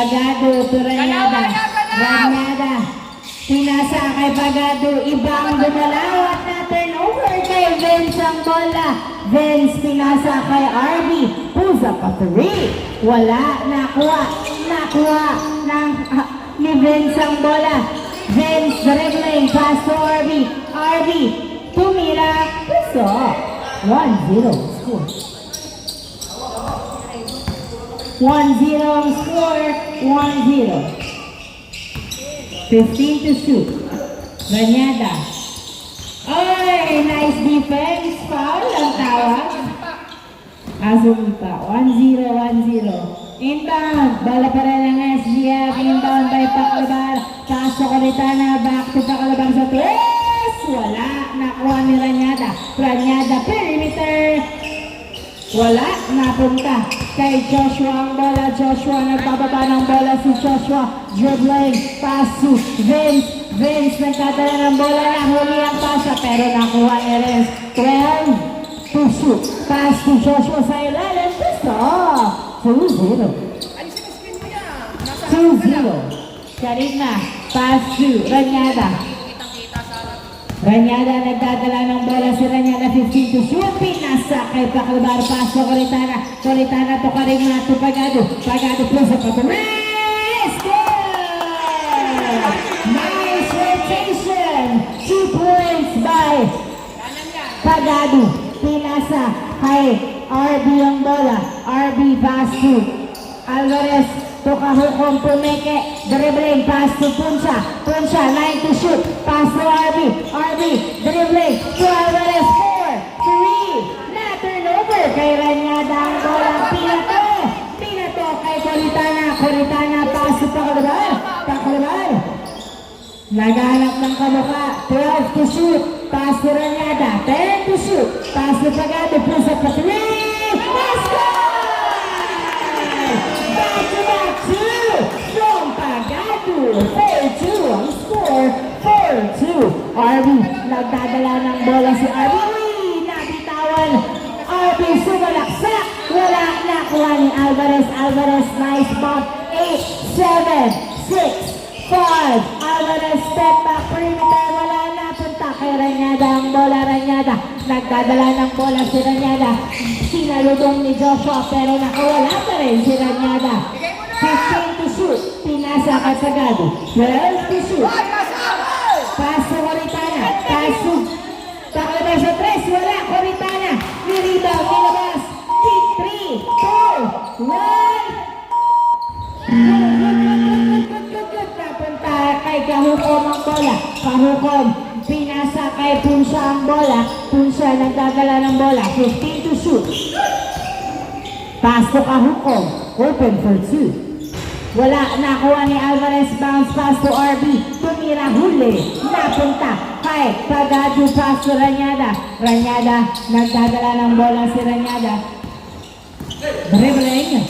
Pagado to Ranyada. Ranyada. Pinasa kay Pagado. Ibang dumalaw at na-turnover kay Vince ang bola. Vince pinasa kay RB. Pusa pa 3. Wala. Nakuha. Nakuha ng ni Vince ang bola. Vince dribbling. Pass to RB. RB. Tumira. Puso. 1-0 score. 1-0 ang score. 1-0. 15 to shoot. Ranyada. Ay, nice defense. Foul ang tawag. Azumita. 1-0, 1-0. Inbound. Bala pa rin ang SGF. Inbound by Paclabar. Paso Coritana. Back to Paclabar sa tres. Wala. Nakuha ni Ranyada. Ranyada perimeter. Wala. Napunta kay Joshua ang bola. Joshua nagbababa ng bola si Joshua. Dribbling. Pass to Vince. Vince nagkadala ng bola. Nahuli ang pasa pero nakuha ni Renz. 12 to shoot. Pass to Joshua sa ilalim. Gusto. 2-0. 2-0. Karina. Pass to Ranyada. Ranyada nagdadala ng bola si Ranyada 15 to shoot. Pinasa kay Paclabar. Pass to Coritana. Coritana to Karina to Pagado. Pagado plus sa patuloy. Score! Nice rotation. 2 points by Pagado. Pinasa kay RB ang bola. RB pass to Alvarez. Tukahukom Pumeke. Dribbling. Pass to Punsa. Punsa 9 to shoot. Pass to RB. RB. Dribbling. To Alvarez. 4-3. Na-turnover kay Ranyada ang bola. Pinato. Pinato kay Coritana. Coritana. Pass to Paclabar. Paclabar. Naghanap ng kamuka. 12 to shoot. Pass to Ranyada. 10 to shoot. Pass to Pagado. Punsa pa 3. Let's go! Back-to-back 2 from Pagado. 4-2 ang score. 4-2. RB. Nagdadala ng bola si RB. Nabitawan. RB sumalaksak. Wala. Nakuha ni Alvarez. Alvarez nice bump. 8, 7, 6, 5. Alvarez step back perimeter. Wala. Napunta kay Ranyada ang bola. Ranyada. Nagdadala ng bola si Ranyada. Sinaludong ni Joshua pero nakawala pa rin si Ranyada. 15 to shoot. Pinasa kay Pagado. 12 to shoot. Pass to Coritana. Pass to Paclabar sa 3. Wala. Coritana. Nirebound. Nilabas. 3, 2, 1. Good. Napunta kay Kahukom ang bola. Kahukom. Pinasa kay Punsa ang bola. Punsa nagdadala ng bola. 15 to shoot. Pass to Kahukom. Open for 2. Wala. Nakuha ni Alvarez. Bounce pass to RB. Tumira huli. Napunta kay Pagado. Pass to Ranyada. Ranyada. Nagdadala ng bola si Ranyada. Dribbling.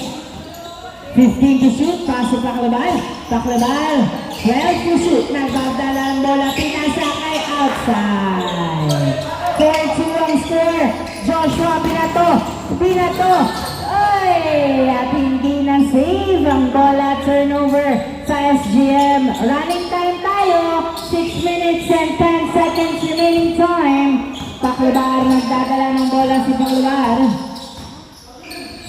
15 to shoot. Pass to Paclabar. Paclabar. 12 to shoot. Nagdadala ng bola. Pinasa kay outside. 4-2 ang score. Joshua Pinato. Pinato. Ay! At hindi na save ang bola. Turnover sa SGM. Running time tayo. 6 minutes and 10 seconds remaining time. Paclabar. Nagdadala ng bola si Paclabar.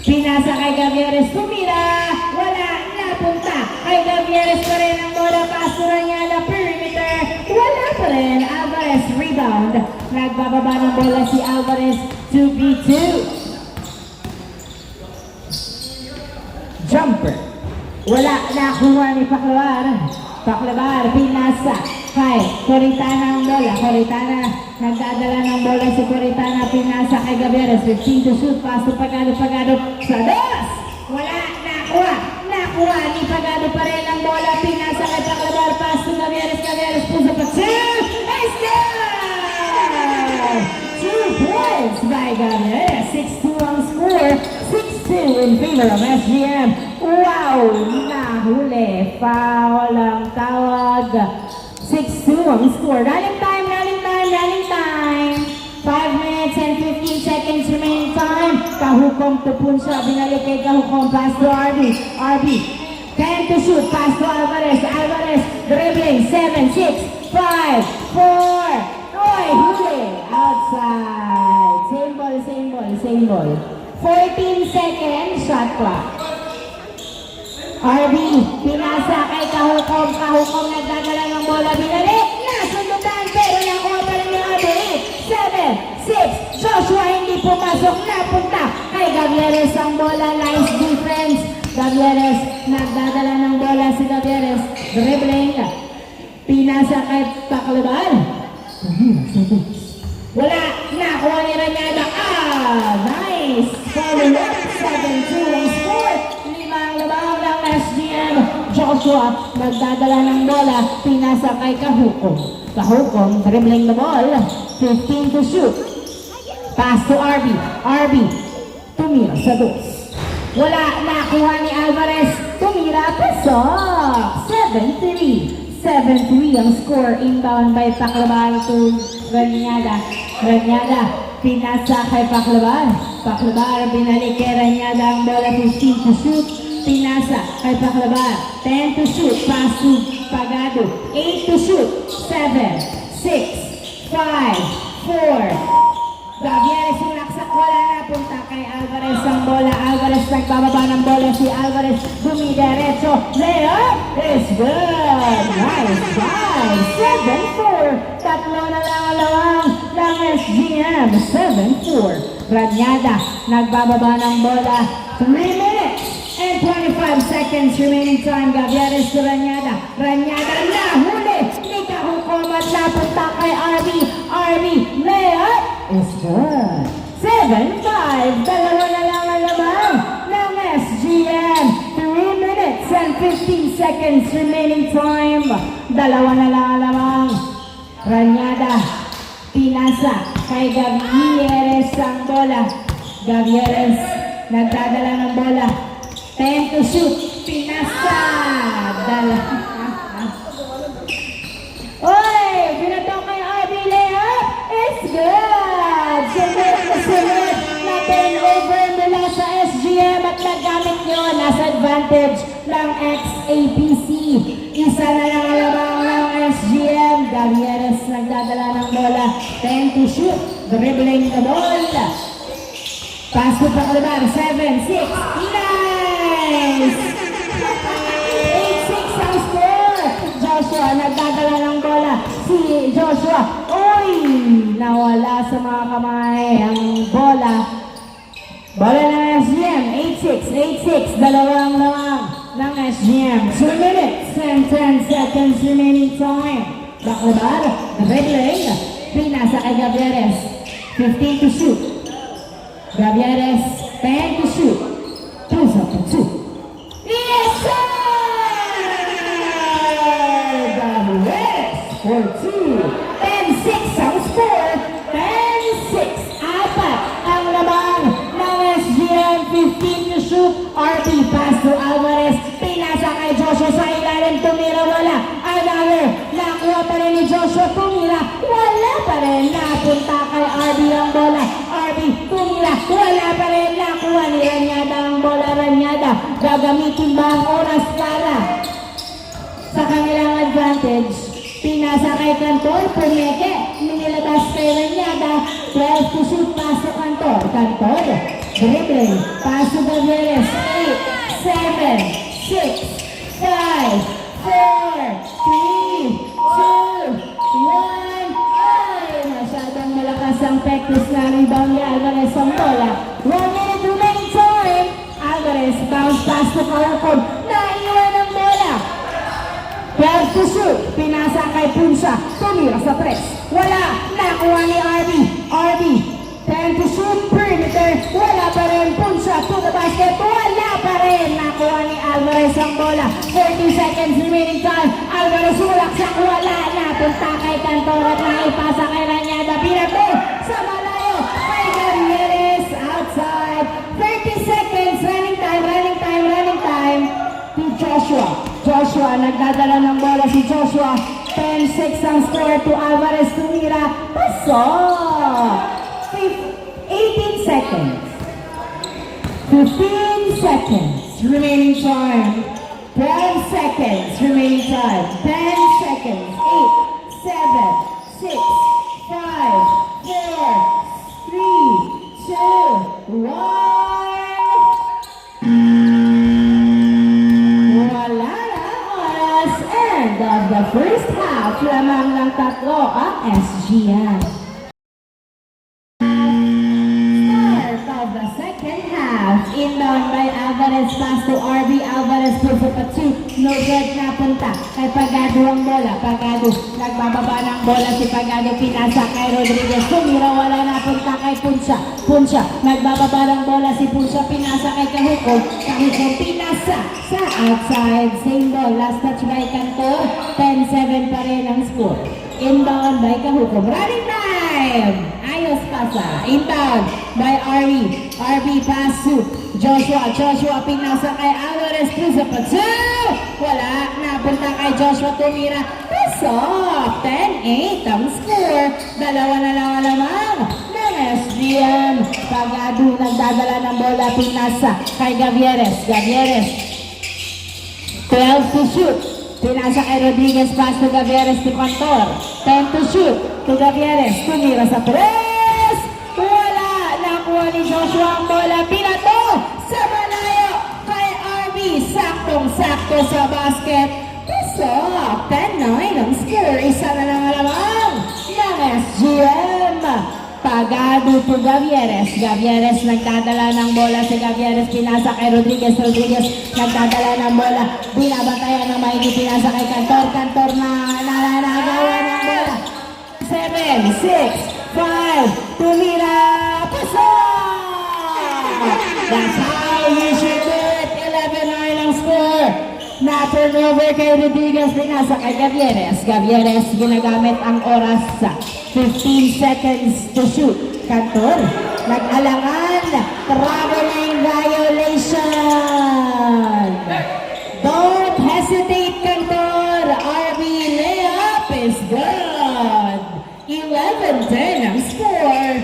Pinasa kay Gavieres. Tumira. Wala. Napunta kay Gavieres pa rin ang bola. Pass to Ranyada. Perimeter. Wala pa rin. Alvarez rebound. Nagbababa ng bola si Alvarez. 2v2. Jumper. Wala. Nakuha ni Paclabar. Paclabar. Pinasa kay Coritana ang bola. Coritana. Nagdadala ng bola si Coritana. Pinasa kay Gavieres. 15 to shoot. Pass to Pagado. Pagado. Sa 2. Wala. Nakuha. Nakuha ni Pagado pa rin ang bola. Pinasa kay Paclabar. Pass to Gavieres. Gavieres. Puso pa 2. It's good! 2 points by Gavieres. 6-2 ang score. 6-2 in favor of SGM. Wow! Nahuli. Foul ang tawag. 6-2 ang score. Running time. 5 minutes and 15 seconds remaining time. Kahukom to Punsa. Binalik kay Kahukom. Pass to RB. RB. 10 to shoot. Pass to Alvarez. Alvarez dribbling. 7, 6, 5, 4. Oy, huli. Outside. Same ball, same ball, same ball. 14 seconds. Shot clock. RB, pinasa kay Kahukom. Kahukom nagdadala ng bola. Binalik. Nasundutan pero nakuha pa rin ni RB. 7, 6. Joshua hindi pumasok. Napunta kay Gavieres ang bola. Nice defense. Gavieres nagdadala ng bola si Gavieres. Dribbling. Pinasa kay Paclabar. Wala. Nakuha ni Ranyada. Nice. Following up. 7-2 ang score. Limang labang ng SGM. Joshua nagdadala ng bola. Pinasa kay Kahukom. Kahukom dribbling the ball. 15 to shoot. Pass to RB. RB. Tumira sa dos. Wala. Nakuha ni Alvarez. Tumira. Pasok. 7-3. 7-3 ang score. Inbound by Paclabar to Ranyada. Ranyada. Pinasa kay Paclabar. Paclabar binalik kay Ranyada ang bola. 15 to shoot. Pinasa kay Paclabar. 10 to shoot. Pass to Pagado. 8 to shoot. 7, 6, 5, 4. Gavieres yung naksak. Wala na. Punta kay Alvarez ang bola. Alvarez nagbababa ng bola. Si Alvarez dumidiretso. Layup is good. Nice drive. 7-4. Tatlo na lang ang lawang ng SGM. 7-4. Ranyada nagbababa ng bola. 3 minutes and 25 seconds remaining time. Gavieres to Ranyada. Ranyada nahuli ni Kahukom at napunta kay RB. RB layup is good. 7-5. Dalawa na lang ang lamang ng SGM. 3 minutes and 15 seconds remaining time. Dalawa na lang ang lamang. Ranyada. Pinasa kay Gavieres ang bola. Gavieres nagdadala ng bola. 10 to shoot. Pinasa. Oy! Binato kay RB layup. It's good! Sunod na sunod na turnover mula sa SGM at nagamit nyo. Nasa advantage ng XAPC. Isa na lang alamang ng SGM. Gavieres nagdadala ng bola. 10 to shoot. Dribbling the ball. Pass to Paclabar. 7, 6. Nice! 8-6 ang score. Joshua nagdadala ng bola. Si Joshua. Uy! Nawala sa mga kamay ang bola. Bola ng SGM. 8-6. 8-6. Dalawang lawang ng SGM. 2 minutes and 10 seconds remaining time. Paclabar. Dribbling. Pinasa kay Gavieres. 15 to shoot. Gavieres. 10 to shoot. 2-2. Yes, sir! Gavieres for 2. 10-6 ang score. 10-6. Apat ang lamang ng SGM. 15 to shoot. RB pass to Alvarez. Pinasa kay Joshua sa ilalim. Tumira wala. Another. Nakuha pa rin ni Joshua. Tumira. Wala pa rin. Napunta kay RB ang bola. RB tumira. Wala pa rin. Nakuha ni Ranyada ang bola. Ranyada. Gagamitin ba ang oras para sa kanilang advantage? Pinasa kay Cantor. Pumeke. Minilabas kay Ranyada. 12 to shoot. Pass to Cantor. Cantor. Dribbling. Pass to Gavieres. 8, 7, 6, 5, 4, 3, 2, 1. Ay, masyadong malakas ang pektis na rebound ni Alvarez ang bola. 1 minute remaining time. Alvarez bounce pass to Kahukom. Naiwan ang bola. 12 to shoot. Pinasa kay Punsa. Tumira sa press. Wala. Nakuha ni RB. RB. 10 to shoot. Perimeter. Wala pa rin. Punsa to the basket. Wala pa rin. Nakuha ni Alvarez ang bola. 30 seconds remaining time. Alvarez ulaksak. Wala. Napunta kay Cantor at naipasa kay Ranyada. Pinato sa malayo. Kay Gavieres. Outside. 30 seconds. Running time. Running time. Running time. To Joshua. Joshua. Nagdadala ng bola si Joshua. 10-6 ang score to Alvarez. Tumira. Pasok. 18 seconds. 15 seconds remaining time. 12 seconds remaining time. 10 seconds. 8, 7, 6, 5, 4, 3, 2, 1. Wala na oras. End of the first half. Lamang ng tatlo ang SGN. Start of the second half. Inbound by Alvarez. Pass to RB. Alvarez puts up a 2. No good na punta. Kay Pagado ang bola. Pagado. Nagbababa ng bola si Pagado. Pinasa kay Rodriguez. Tumira. Wala na punta kay Punsa. Punsa. Nagbababa ng bola si Punsa. Pinasa kay Kahukog. Kahukog. Pinasa sa outside. Same ball. Last touch by Cantor. 10-7 pa rin ang score. Inbound by Kahukog. Running time. Ayos pasa. Inbound by RB. RB pass to Joshua. Joshua pinasa kay Alvarez. Pusa pa 2. Wala. Napunta kay Joshua. Tumira. Pasok. 10-8 ang score. Dalawa na lang alamang ng SGM. Pagado nagdadala ng bola. Pinasa kay Gavieres. Gavieres. 12 to shoot. Pinasa kay Rodriguez. Pass to Gavieres to Cantor. 10 to shoot. To Gavieres. Tumira sa 3. Wala. Nakuha ni Joshua ang bola. Pinato sa malayo kay RB. Saktong-sakto sa basket. Pasok. 10-9 ang score. Isa na lang alamang ng SGM. Pagado to Gavieres. Gavieres nagdadala ng bola si Gavieres. Pinasa kay Rodriguez. Rodriguez nagdadala ng bola. Binabantayan ng maigi. Pinasa kay Cantor. Cantor na nanagawa ng bola. 7, 6, 5. Tumira. Pasok! That's how you should do it. 11-9 ang score. Na-turnover kay Rodriguez. Pinasa kay Gavieres. Gavieres ginagamit ang oras sa 15 seconds to shoot. Cantor, nag-alangan. Traveling violation. Don't hesitate, Cantor. RB layup is good. 11-10 ang score.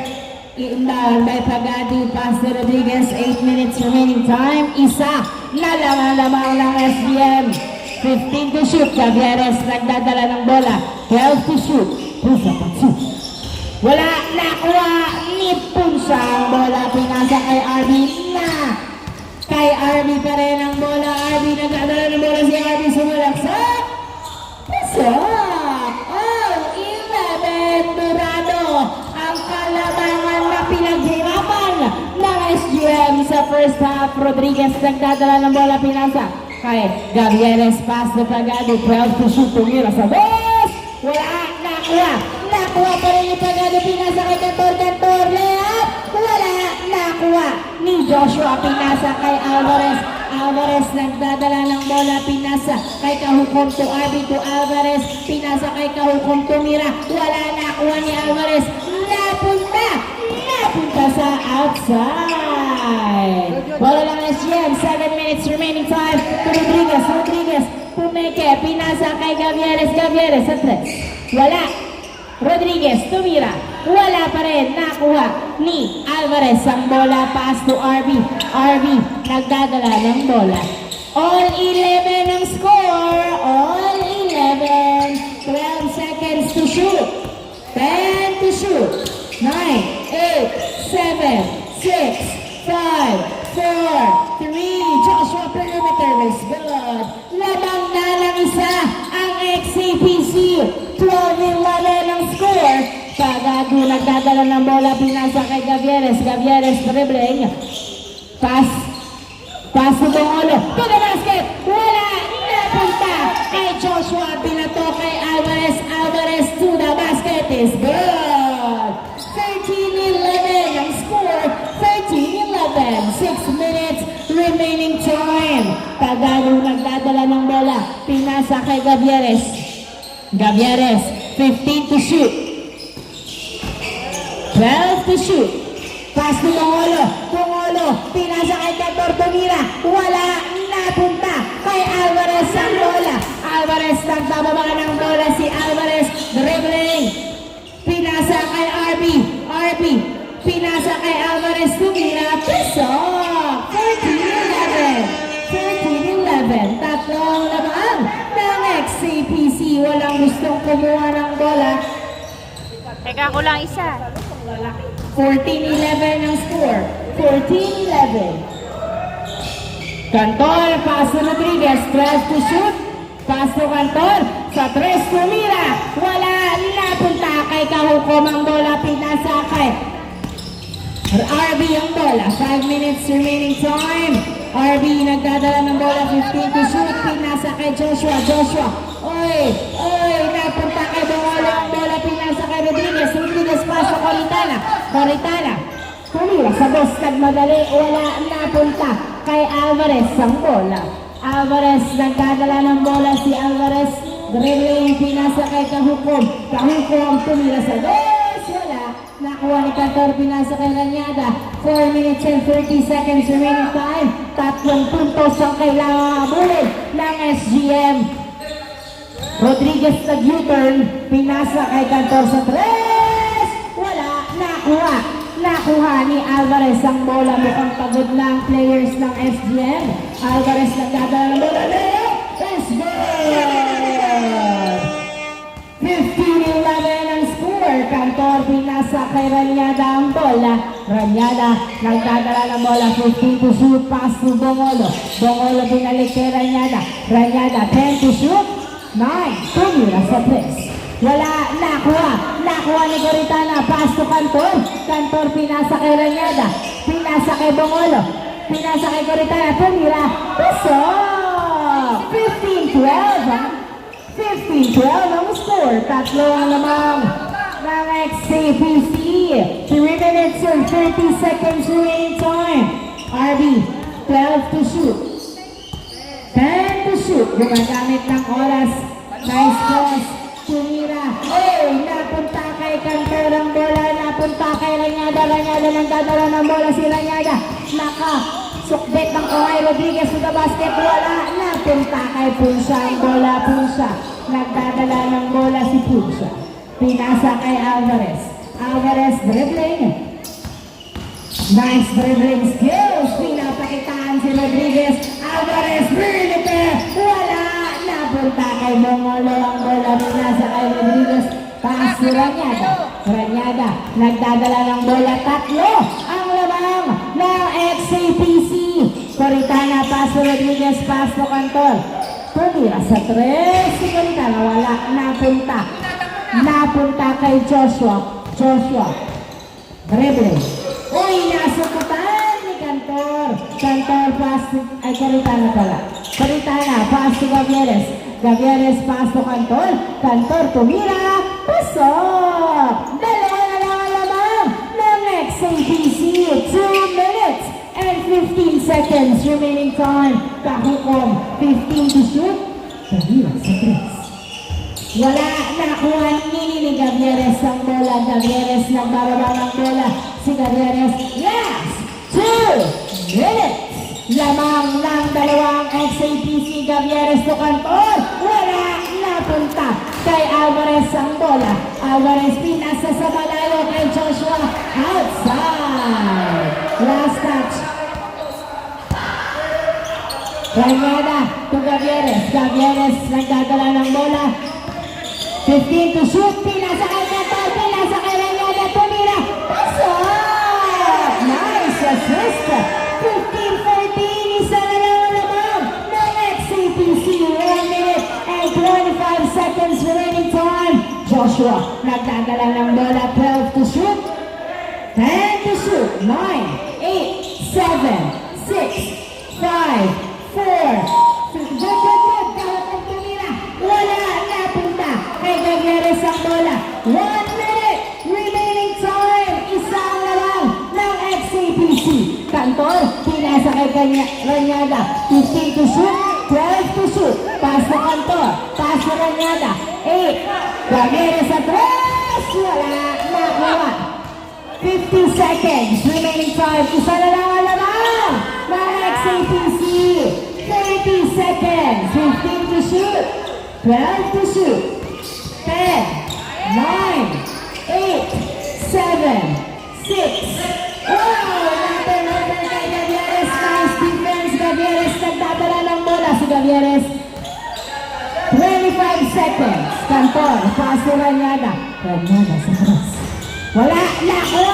Inbound by Pagado. Pass to Rodriguez. 8 minutes remaining time. Isa na lamang ng SBM. 15 to shoot. Gavieres nagdadala ng bola. 12 to shoot. Pusa pa 2. Wala. Nakuha ni Punsa ang bola. Pinasa kay RB na. Kay RB pa rin ang bola. RB nagdadala ng bola si RB. Sumulaksak. Pasok. Oh, 11. Dorado. Ang kalamangan na pinaghirapan ng SGM sa first half. Rodriguez nagdadala ng bola. Pinasa kay Gavieres. Pass to Pagado. 12 to shoot. Tumira sa boss. Wala. Nakuha. Nakuha pa rin ni Pagado. Pinasa kay Cantor. Cantor. Layup. Wala. Nakuha ni Joshua. Pinasa kay Alvarez. Alvarez nagdadala ng bola. Pinasa kay Kahukom to RB to Alvarez. Pinasa kay Kahukom. Tumira. Wala. Nakuha ni Alvarez. Napunta sa outside. Wala lang SGM. 7 minutes remaining time to Rodriguez. Rodriguez pumeke. Pinasa kay Gavieres. Gavieres sa 3. Wala. Rodriguez tumira. Wala pa rin. Nakuha ni Alvarez ang bola. Pass to RB. RB nagdadala ng bola. All 11 ang score. All 11. 12 seconds to shoot. 10 to shoot. 9, 8, 7, 6, 5, 4, 3. Joshua perimeter is good. Labang na lang isa ang XCPC. 12-11 ang score. Pagado nagdadala ng bola. Pinasa kay Gavieres. Gavieres dribbling. Pass to Bongolo. To the basket. Wala. Napunta kay Joshua. Binato kay Alvarez. Alvarez to the basket is good. 13-11 ang score. 13-11. 6 minutes remaining time. Pagado nagdadala ng bola. Pinasa kay Gavieres. Gavieres. 15 to shoot. 12 to shoot. Pass to Bongolo. Bongolo. Pinasa kay Cantor. Tumira. Wala. Napunta kay Alvarez ang bola. Alvarez nagbababa ng bola. Si Alvarez dribbling. Pinasa kay RB. RB. Pinasa kay Alvarez. Tumira. Pasok. 13-11. 13-11. Tatlo tatlong lamang ng XCPC. Walang gustong kumuha ng bola. Teka ko lang isa. 14-11 ang score. 14-11. Cantor, paso Rodriguez, 12 to shoot. Paso Cantor, sa 3 tumira. Wala, napunta kay Kahukom ang bola, pinasakay. RB ang bola, 5 minutes remaining time. RB nagdadala ng bola, 15 to shoot. Pinasa kay Joshua. Joshua, oy, napunta kay Bongolo ang bola, pinasa kay Rodriguez. Rodriguez, paso Coritana. Coritana, tumira sa boss, nagmadali. Wala, napunta kay Alvarez ang bola. Alvarez, nagdadala ng bola si Alvarez. Dribbling, pinasa kay Kahukom. Kahukom, tumira sa boss. Wala, nakuha ni Cantor, pinasa kay Ranyada. 4 minutes and 30 seconds remaining time. 3 puntos ang kailangan abulin ng SGM. Rodriguez nag-U-turn, pinasa kay Cantor sa 3. Wala, nakuha. Nakuha ni Alvarez ang bola. Mukhang pagod na ang players ng SGM. Alvarez nagdadala ng bola. Let's go! 15-11 ang score. Cantor, pinasa kay Ranyada ang bola. Ranyada nagdadala ng bola. 15 to shoot. Pass to Bongolo. Bongolo binalik kay Ranyada. Ranyada 10 to shoot. 9. Tumira sa press. Wala, nakuha ni Coritana. Pass to Cantor. Cantor, pinasa kay Ranyada. Pinasa kay Bongolo. Pinasa kay Coritana. Tumira. Pasok! 15-12. 15-12 ang score. Tatlo ang lamang ng XCPC. 3 minutes and 30 seconds remaining time. RB, 12 to shoot. 10 to shoot. Gumagamit ng oras. Nice cross. Tumira. Napunta kay Cantor ang bola. Napunta kay Ranyada. Ranyada nang dadala ng bola si Ranyada. Sukbit ng Ohay Rodriguez to the basket. Wala. Napunta kay Punsa ang bola. Punsa. Nagdadala ng bola si Punsa. Pinasa kay Alvarez. Alvarez dribbling. Nice dribbling skills. Pinapakitaan si Rodriguez. Alvarez really. Wala. Napunta kay Bongolo ang bola. Pinasa kay Rodriguez. Pass si Ranyada. Ranyada. Nagdadala ng bola. Tatlo ang lamang ng XCPC. Coritana, pass to Rodriguez, pass to Cantor. Tumira sa 3. Si Coritana, wala. Napunta kay Joshua. Joshua. Dribbling. Nasukutan ni Cantor. Cantor, pass to... Coritana pala. Coritana, pass to Gavieres. Gavieres, pass to Cantor. Cantor, tumira. Pasok! Dalawa na lang lamang ng XCPC. 2 minutes and 15 seconds remaining time. Kahukom, 15 to shoot. Tumira sa 3. Wala, nakuha ni Gavieres ang bola. Gavieres nagbababa ng bola. Si Gavieres, yes! 2 minutes. Lamang ng dalawang XCPC. Gavieres to Cantor. Wala, napunta kay Alvarez ang bola. Alvarez pinasa sa malayo kay Joshua. Outside. Last touch. Ranyada to Gavieres. Gavieres nagdadala ng bola. 15 to shoot. Pinasa kay Cantor. Pinasa kay Ranyada. Tumira. Pasok! Nice assist. 15-14. Isa na lang naman ng XCPC. 1 minute and 25 seconds remaining time. Joshua nagdadala ng bola. 12 to shoot. 10 to shoot. 9, 8, 7, 6, 5, 4. Good. Kahapang tumira. Wala, napunta kay Gavieres ang bola. 1 minute remaining time. Isang na lang ng XCPC. Cantor, pinasa kay Ranyada. 15 to shoot. 12 to shoot. Pass to Cantor. Pass to Ranyada. 8. Gavieres sa 3. Wala, nakuha. 50 seconds remaining time. Isa na lang ang lamang ng XCPC. 30 seconds. 15 to shoot. 12 to shoot. 10, 9, 8, 7, 6. Wow! Number kay Gavieres. Nice defense. Gavieres nagdadala ng bola. Si Gavieres Cantor, Paso Ranyada. Ranyada sa cross. Wala, nako!